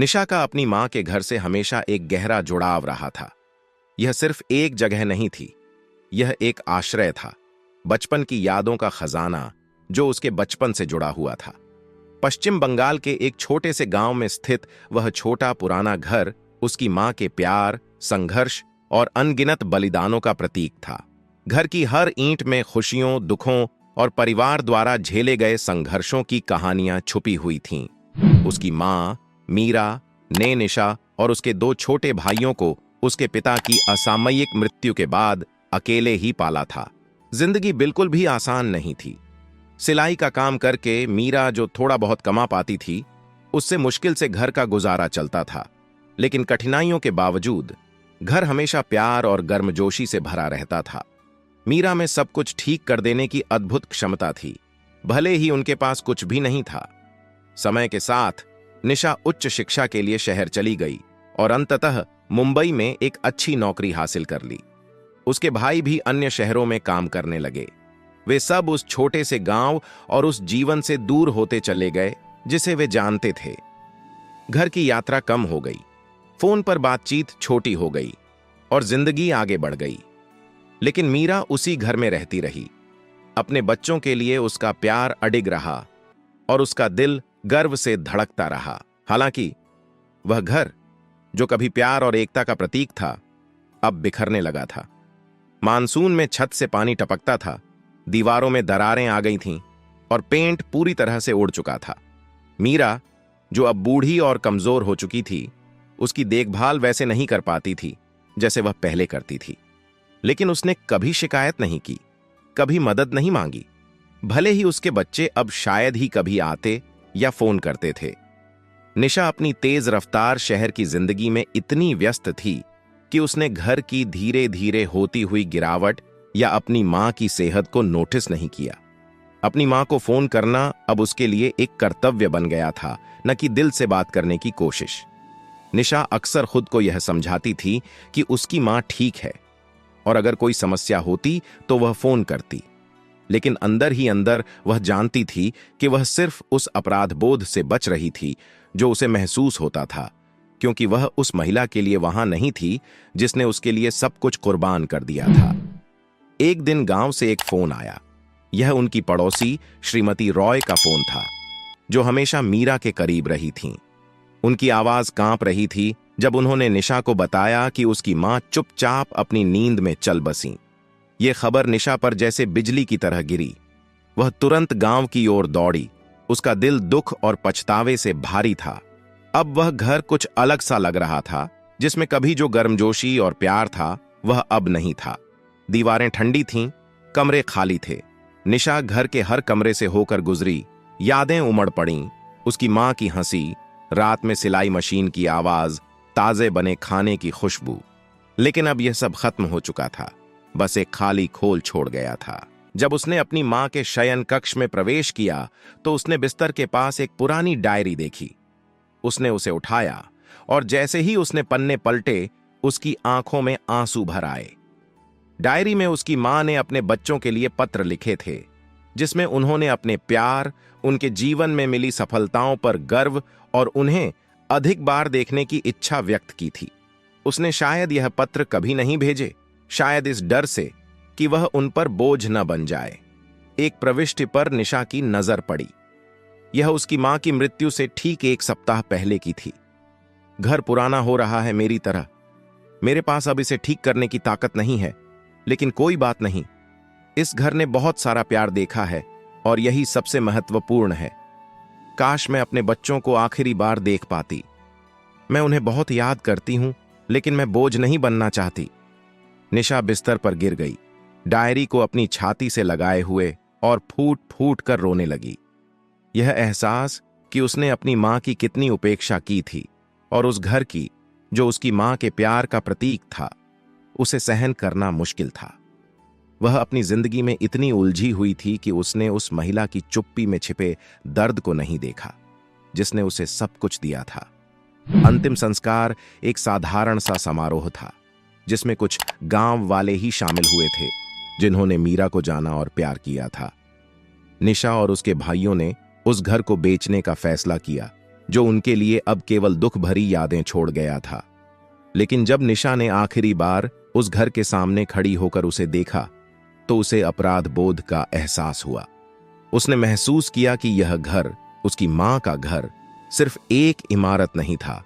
निशा का अपनी मां के घर से हमेशा एक गहरा जुड़ाव रहा था। यह सिर्फ एक जगह नहीं थी, यह एक आश्रय था, बचपन की यादों का खजाना जो उसके बचपन से जुड़ा हुआ था। पश्चिम बंगाल के एक छोटे से गांव में स्थित वह छोटा पुराना घर उसकी मां के प्यार, संघर्ष और अनगिनत बलिदानों का प्रतीक था। घर की हर ईंट में खुशियों, दुखों और परिवार द्वारा झेले गए संघर्षों की कहानियां छुपी हुई थीं। उसकी मां मीरा ने निशा और उसके दो छोटे भाइयों को उसके पिता की असामयिक मृत्यु के बाद अकेले ही पाला था। जिंदगी बिल्कुल भी आसान नहीं थी। सिलाई का काम करके मीरा जो थोड़ा बहुत कमा पाती थी, उससे मुश्किल से घर का गुजारा चलता था। लेकिन कठिनाइयों के बावजूद घर हमेशा प्यार और गर्मजोशी से भरा रहता था। मीरा में सब कुछ ठीक कर देने की अद्भुत क्षमता थी, भले ही उनके पास कुछ भी नहीं था। समय के साथ निशा उच्च शिक्षा के लिए शहर चली गई और अंततः मुंबई में एक अच्छी नौकरी हासिल कर ली। उसके भाई भी अन्य शहरों में काम करने लगे। वे सब उस छोटे से गांव और उस जीवन से दूर होते चले गए जिसे वे जानते थे। घर की यात्रा कम हो गई, फोन पर बातचीत छोटी हो गई और जिंदगी आगे बढ़ गई। लेकिन मीरा उसी घर में रहती रही। अपने बच्चों के लिए उसका प्यार अडिग रहा और उसका दिल गर्व से धड़कता रहा। हालांकि वह घर जो कभी प्यार और एकता का प्रतीक था, अब बिखरने लगा था। मानसून में छत से पानी टपकता था, दीवारों में दरारें आ गई थीं और पेंट पूरी तरह से उड़ चुका था। मीरा, जो अब बूढ़ी और कमजोर हो चुकी थी, उसकी देखभाल वैसे नहीं कर पाती थी जैसे वह पहले करती थी। लेकिन उसने कभी शिकायत नहीं की, कभी मदद नहीं मांगी, भले ही उसके बच्चे अब शायद ही कभी आते या फोन करते थे। निशा अपनी तेज रफ्तार शहर की जिंदगी में इतनी व्यस्त थी कि उसने घर की धीरे धीरे होती हुई गिरावट या अपनी मां की सेहत को नोटिस नहीं किया। अपनी मां को फोन करना अब उसके लिए एक कर्तव्य बन गया था, न कि दिल से बात करने की कोशिश। निशा अक्सर खुद को यह समझाती थी कि उसकी मां ठीक है और अगर कोई समस्या होती तो वह फोन करती। लेकिन अंदर ही अंदर वह जानती थी कि वह सिर्फ उस अपराध बोध से बच रही थी जो उसे महसूस होता था, क्योंकि वह उस महिला के लिए वहां नहीं थी जिसने उसके लिए सब कुछ कुर्बान कर दिया था। एक दिन गांव से एक फोन आया। यह उनकी पड़ोसी श्रीमती रॉय का फोन था, जो हमेशा मीरा के करीब रही थीं। उनकी आवाज कांप रही थी जब उन्होंने निशा को बताया कि उसकी मां चुपचाप अपनी नींद में चल बसी। यह खबर निशा पर जैसे बिजली की तरह गिरी। वह तुरंत गांव की ओर दौड़ी। उसका दिल दुख और पछतावे से भारी था। अब वह घर कुछ अलग सा लग रहा था, जिसमें कभी जो गर्मजोशी और प्यार था वह अब नहीं था। दीवारें ठंडी थीं, कमरे खाली थे। निशा घर के हर कमरे से होकर गुजरी। यादें उमड़ पड़ीं। उसकी मां की हंसी, रात में सिलाई मशीन की आवाज, ताजे बने खाने की खुशबू। लेकिन अब यह सब खत्म हो चुका था, बस एक खाली खोल छोड़ गया था। जब उसने अपनी मां के शयन कक्ष में प्रवेश किया तो उसने बिस्तर के पास एक पुरानी डायरी देखी। उसने उसे उठाया और जैसे ही उसने पन्ने पलटे, उसकी आंखों में आंसू भर आए। डायरी में उसकी मां ने अपने बच्चों के लिए पत्र लिखे थे, जिसमें उन्होंने अपने प्यार, उनके जीवन में मिली सफलताओं पर गर्व और उन्हें अधिक बार देखने की इच्छा व्यक्त की थी। उसने शायद यह पत्र कभी नहीं भेजे, शायद इस डर से कि वह उन पर बोझ न बन जाए। एक प्रविष्टि पर निशा की नजर पड़ी। यह उसकी मां की मृत्यु से ठीक एक सप्ताह पहले की थी। घर पुराना हो रहा है मेरी तरह। मेरे पास अब इसे ठीक करने की ताकत नहीं है, लेकिन कोई बात नहीं। इस घर ने बहुत सारा प्यार देखा है और यही सबसे महत्वपूर्ण है। काश मैं अपने बच्चों को आखिरी बार देख पाती। मैं उन्हें बहुत याद करती हूं, लेकिन मैं बोझ नहीं बनना चाहती। निशा बिस्तर पर गिर गई, डायरी को अपनी छाती से लगाए हुए, और फूट फूट कर रोने लगी। यह एहसास कि उसने अपनी मां की कितनी उपेक्षा की थी और उस घर की जो उसकी मां के प्यार का प्रतीक था, उसे सहन करना मुश्किल था। वह अपनी जिंदगी में इतनी उलझी हुई थी कि उसने उस महिला की चुप्पी में छिपे दर्द को नहीं देखा, जिसने उसे सब कुछ दिया था। अंतिम संस्कार एक साधारण सा समारोह था, जिसमें कुछ गांव वाले ही शामिल हुए थे जिन्होंने मीरा को जाना और प्यार किया था। निशा और उसके भाइयों ने उस घर को बेचने का फैसला किया, जो उनके लिए अब केवल दुख भरी यादें छोड़ गया था। लेकिन जब निशा ने आखिरी बार उस घर के सामने खड़ी होकर उसे देखा तो उसे अपराध बोध का एहसास हुआ। उसने महसूस किया कि यह घर, उसकी मां का घर, सिर्फ एक इमारत नहीं था,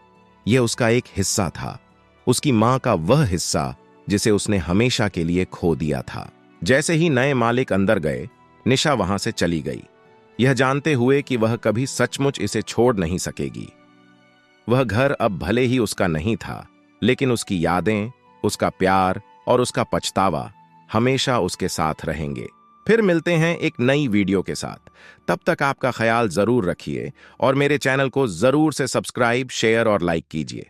यह उसका एक हिस्सा था, उसकी मां का वह हिस्सा जिसे उसने हमेशा के लिए खो दिया था। जैसे ही नए मालिक अंदर गए, निशा वहां से चली गई, यह जानते हुए कि वह कभी सचमुच इसे छोड़ नहीं सकेगी। वह घर अब भले ही उसका नहीं था, लेकिन उसकी यादें, उसका प्यार और उसका पछतावा हमेशा उसके साथ रहेंगे। फिर मिलते हैं एक नई वीडियो के साथ। तब तक आपका ख्याल जरूर रखिए और मेरे चैनल को जरूर से सब्सक्राइब, शेयर और लाइक कीजिए।